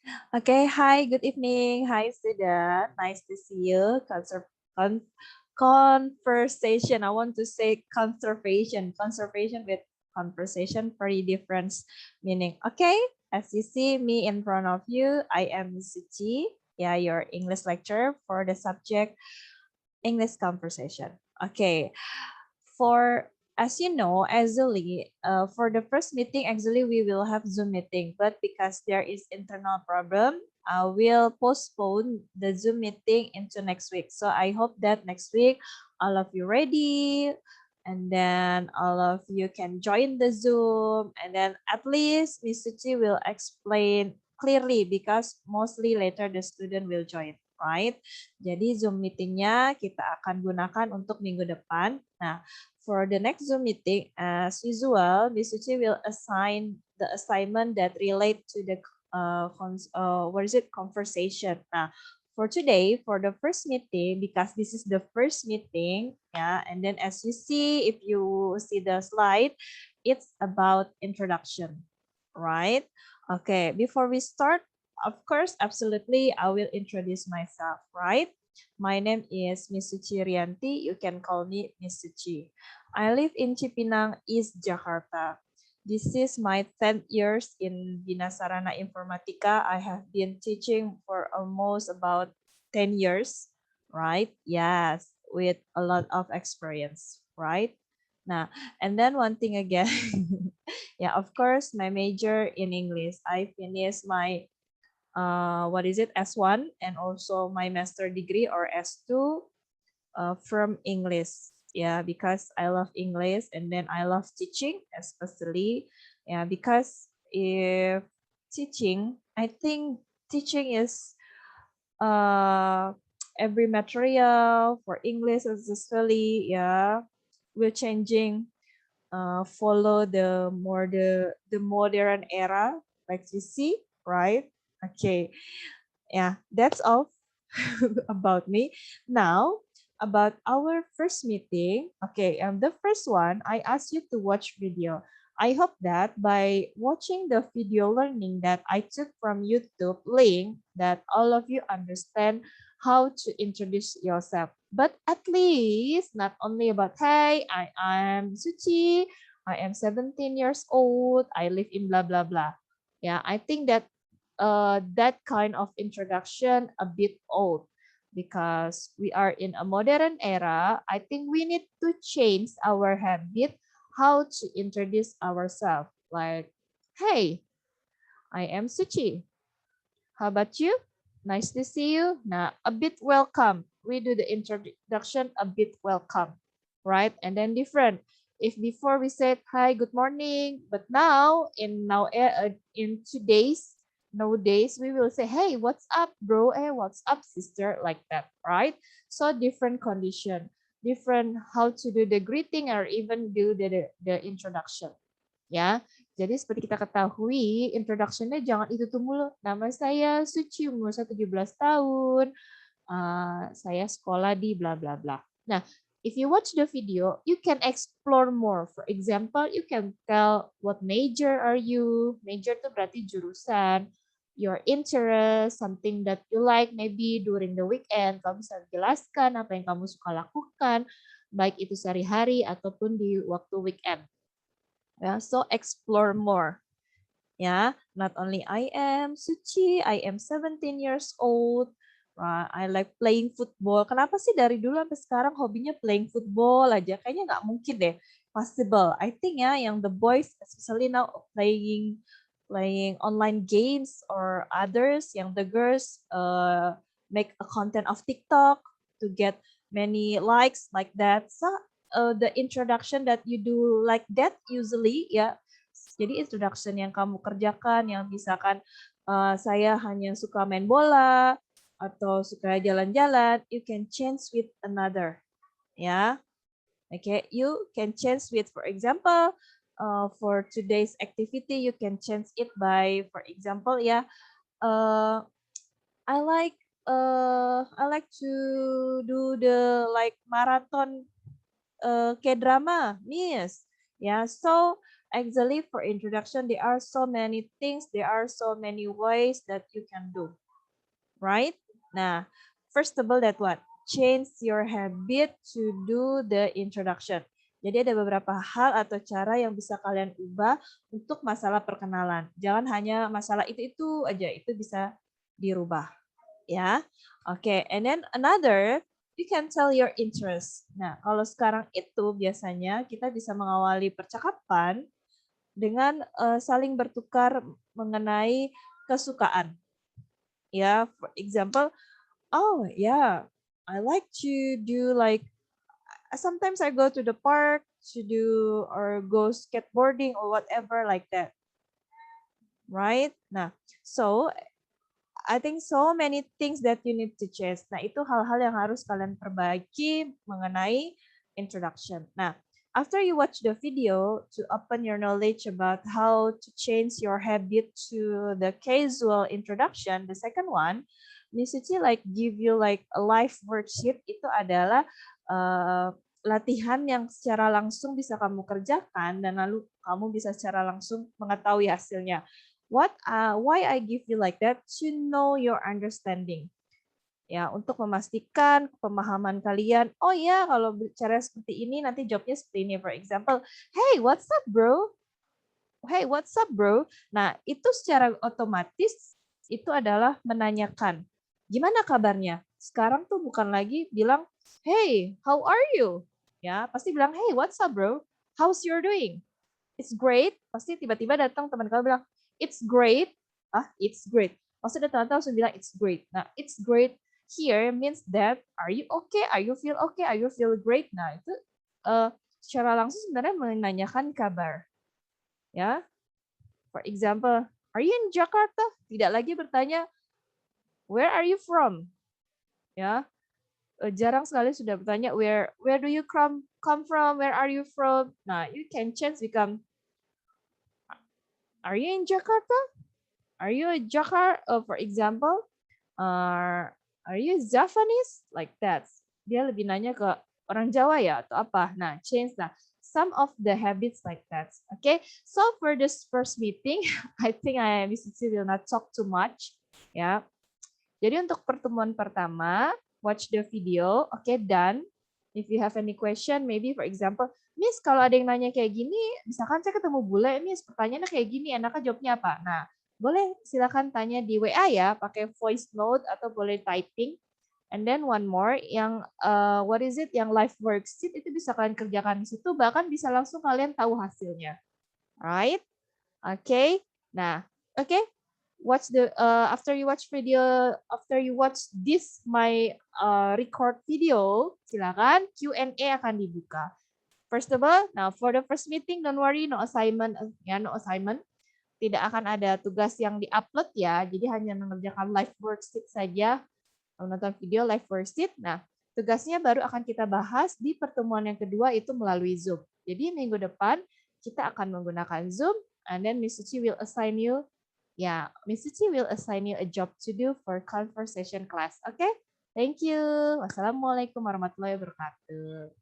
Okay, hi, good evening. Hi, student. Nice to see you. Conversation. I want to say conservation. Conservation with conversation, very different meaning. Okay, as you see me in front of you, I am Suchi. Yeah, your English lecturer for the subject English conversation. Okay, for as you know, actually, for the first meeting, actually we will have Zoom meeting, but because there is internal problem, we'll postpone the Zoom meeting into next week. So I hope that next week all of you ready, and then all of you can join the Zoom, and then at least Miss Suchi will explain clearly because mostly later the student will join, right? Jadi Zoom meetingnya kita akan gunakan untuk minggu depan. Nah, for the next Zoom meeting, as usual, Miss Suci will assign the assignment that relate to the conversation. Nah, for today, for the first meeting, because this is the first meeting, yeah, and then as you see, if you see the slide, it's about introduction, right? Okay, before we start, of course, absolutely, I will introduce myself, right? My name is Miss Suci Rianti. You can call me Miss Suci. I live in Cipinang, East Jakarta. This is my 10th years in Bina Sarana Informatika. I have been teaching for almost about 10 years, right? Yes, with a lot of experience, right? Now, and then one thing again, yeah, of course, my major in English. I finished my what is it, S1, and also my master degree or S2 from English. Yeah, because I love English and then I love teaching, especially. Yeah, because if teaching, I think teaching is uh, every material for English especially. Yeah, we're changing. Follow the modern era, like you see, right? Okay, yeah, that's all about me. Now, about our first meeting. Okay, the first one, I asked you to watch video. I hope that by watching the video learning that I took from YouTube link, that all of you understand how to introduce yourself. But at least not only about, hey, I am Suchi, I am 17 years old, I live in blah blah blah. Yeah, I think that that kind of introduction a bit old because we are in a modern era. I think we need to change our habit how to introduce ourselves. Like, hey, I am Suchi. How about you? Nice to see you. Now, a bit welcome. We do the introduction a bit welcome, right? And then different. If before we said hi, good morning, but now in today's nowadays we will say, hey, what's up, bro? Hey, what's up, sister? Like that, right? So different condition, different how to do the greeting or even do the introduction. Ya, jadi seperti kita ketahui, introduction-nya jangan itu tuh mulu. Nama saya Suci, umur saya 17 tahun, saya sekolah di bla bla bla. Nah, if you watch the video, you can explore more. For example, you can tell what major are you. Major itu berarti jurusan. Your interest, something that you like maybe during the weekend. Kamu bisa jelaskan apa yang kamu suka lakukan, baik itu sehari-hari ataupun di waktu weekend. Yeah, so explore more. Yeah, not only I am Suci, I am 17 years old. I like playing football. Kenapa sih dari dulu sampai sekarang hobinya playing football aja? Kayaknya nggak mungkin deh. Possible. I think ya, yang the boys especially now playing online games or others, yang the girls make a content of TikTok to get many likes like that. So the introduction that you do like that usually ya. Jadi introduction yang kamu kerjakan yang misalkan saya hanya suka main bola atau suka jalan-jalan, you can change with another, ya. Okay, you can change with, for example, for today's activity, you can change it by, for example, ya, I like I like to do the marathon K-drama, Miss. Yeah, so Actually, for introduction, there are so many things, there are so many ways that you can do, right? Nah, first of all, that what? Change your habit to do the introduction. Jadi ada beberapa hal atau cara yang bisa kalian ubah untuk masalah perkenalan. Jangan hanya masalah itu aja, itu bisa dirubah, ya. Oke, and then another, you can tell your interest. Nah, kalau sekarang itu biasanya kita bisa mengawali percakapan dengan saling bertukar mengenai kesukaan. Ya, for example, oh yeah, I like to do like sometimes I go to the park to do or go skateboarding or whatever like that. Right? Nah, so I think so many things that you need to change. Nah, itu hal-hal yang harus kalian perbaiki mengenai introduction. Nah, after you watch the video to open your knowledge about how to change your habit to the casual introduction, the second one, Miss Suci like give you like a live worksheet. Itu adalah latihan yang secara langsung bisa kamu kerjakan dan lalu kamu bisa secara langsung mengetahui hasilnya. Why I give you like that? To know your understanding. Ya, untuk memastikan pemahaman kalian. Oh ya, kalau bicara seperti ini nanti jawabnya seperti ini. For example, hey, what's up, bro? Hey, what's up, bro? Nah, itu secara otomatis itu adalah menanyakan. Gimana kabarnya? Sekarang tuh bukan lagi bilang, hey, how are you? Ya, pasti bilang, hey, what's up, bro? How's your doing? It's great. Pasti tiba-tiba datang teman kamu bilang, it's great. It's great. Maksudnya teman-teman langsung bilang, it's great. Nah, it's great here means that, are you okay? Are you feel okay? Are you feel great? Nah, itu secara langsung sebenarnya menanyakan kabar. Ya, for example, are you in Jakarta? Tidak lagi bertanya, where are you from? Ya, jarang sekali sudah bertanya, where do you come from? Where are you from? Nah, you can change become, are you in Jakarta? Are you a Jakarta? For example, are you Javanese? Like that. Dia lebih nanya ke orang Jawa ya atau apa? Nah, change lah. Some of the habits like that. Okay, so for this first meeting, I think Miss Cici will not talk too much. Ya. Jadi untuk pertemuan pertama, watch the video. Okay, done. If you have any question, maybe for example, Miss kalau ada yang nanya kayak gini, misalkan saya ketemu bule, Miss pertanyaannya kayak gini, enaknya jawabnya apa? Nah, boleh silakan tanya di WA ya, pakai voice note atau boleh typing. And then one more, yang what is it, yang live worksheet itu bisa kalian kerjakan di situ, bahkan bisa langsung kalian tahu hasilnya. Right? Okay. Nah, okay. Watch the after you watch this my record video, silakan Q&A akan dibuka. First of all, now for the first meeting, don't worry, no assignment ya, no assignment. Tidak akan ada tugas yang diupload ya, jadi hanya mengerjakan live worksheet saja, menonton video live worksheet. Nah, tugasnya baru akan kita bahas di pertemuan yang kedua itu melalui Zoom. Jadi minggu depan kita akan menggunakan Zoom, and then Miss Suci will assign you, Miss Suci will assign you a job to do for conversation class. Okay? Thank you. Wassalamualaikum warahmatullahi wabarakatuh.